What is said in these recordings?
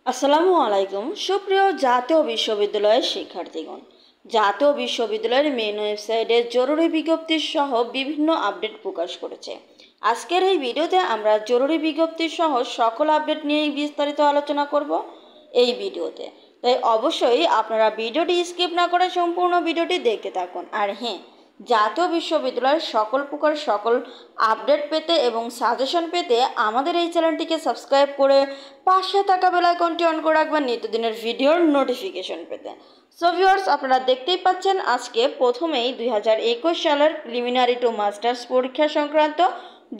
আসসালামু আলাইকুম সুপ্রিয় জাতীয় বিশ্ববিদ্যালয়ের শিক্ষার্থীগণ। জাতীয় বিশ্ববিদ্যালয়ের মেইন ওয়েবসাইটে জরুরি বিজ্ঞপ্তি সহ বিভিন্ন আপডেট প্রকাশ করেছে। আজকের এই ভিডিওতে আমরা জরুরি বিজ্ঞপ্তি সহ সকল আপডেট নিয়ে বিস্তারিত আলোচনা করব এই ভিডিওতে। তাই অবশ্যই আপনারা ভিডিওটি স্কিপ না করে সম্পূর্ণ ভিডিওটি দেখতে থাকুন। আর হ্যাঁ, জাতীয় বিশ্ববিদ্যালয়ের সকল আপডেট পেতে এবং সাজেশন পেতে আমাদের এই চ্যানেলটিকে সাবস্ক্রাইব করে পাশে থাকা বেল আইকনটি অন করে রাখবেন নিত্যদিনের ভিডিওর নোটিফিকেশন পেতে। সো ভিউয়ার্স, আপনারা দেখতেই পাচ্ছেন আজকে প্রথমেই 2021 সালের প্রিলিমিনারি টু মাস্টার্স পরীক্ষা সংক্রান্ত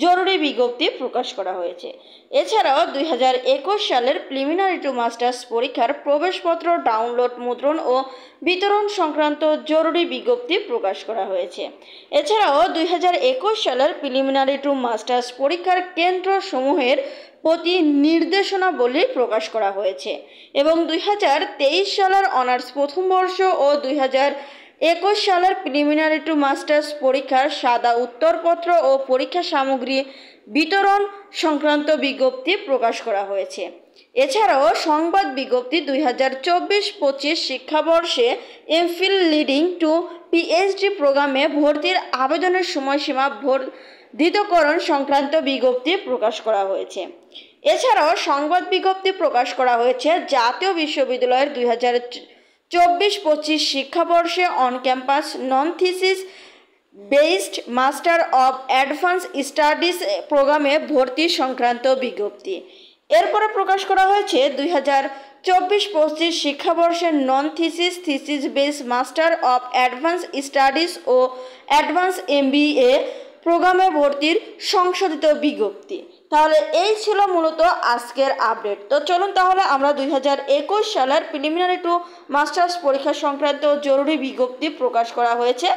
জরুরি বিজ্ঞপ্তি প্রকাশ করা হয়েছে। এছাড়াও 2021 সালের প্রিলিমিনারি টু মাস্টার্স পরীক্ষার প্রবেশপত্র ডাউনলোড, মুদ্রণ ও বিতরণ সংক্রান্ত জরুরি বিজ্ঞপ্তি প্রকাশ করা হয়েছে। এছাড়াও 2021 সালের প্রিলিমিনারি টু মাস্টার্স পরীক্ষার কেন্দ্রসমূহের প্রতি নির্দেশনাবলী প্রকাশ করা হয়েছে এবং 2023 সালের অনার্স প্রথম বর্ষ ও 2021 সালের প্রিলিমিনারি টু মাস্টার্স পরীক্ষার সাদা উত্তরপত্র ও পরীক্ষা সামগ্রী বিতরণ সংক্রান্ত বিজ্ঞপ্তি প্রকাশ করা হয়েছে। এছাড়াও সংবাদ বিজ্ঞপ্তি 2024-25 শিক্ষাবর্ষে এমফিল লিডিং টু পিএইচডি প্রোগ্রামে ভর্তির আবেদনের সময়সীমা বর্ধিতকরণ সংক্রান্ত বিজ্ঞপ্তি প্রকাশ করা হয়েছে। এছাড়াও সংবাদ বিজ্ঞপ্তি প্রকাশ করা হয়েছে জাতীয় বিশ্ববিদ্যালয়ের 2024-25 শিক্ষাবর্ষে on campus non thesis based master of advance studies প্রোগ্রামে ভর্তি সংক্রান্ত বিজ্ঞপ্তি। এরপরে প্রকাশ করা হয়েছে 2024-25 শিক্ষাবর্ষের non thesis based master of advance studies ও অ্যাডভান্স এমবিএ প্রোগ্রামে ভর্তির সংশোধিত বিজ্ঞপ্তি। তাহলে এই ছিল মূলত আজকের আপডেট। তো চলুন তাহলে আমরা 2021 সালের প্রিলিমিনারি টু মাস্টার্স পরীক্ষা সংক্রান্ত জরুরি বিজ্ঞপ্তি প্রকাশ করা হয়েছে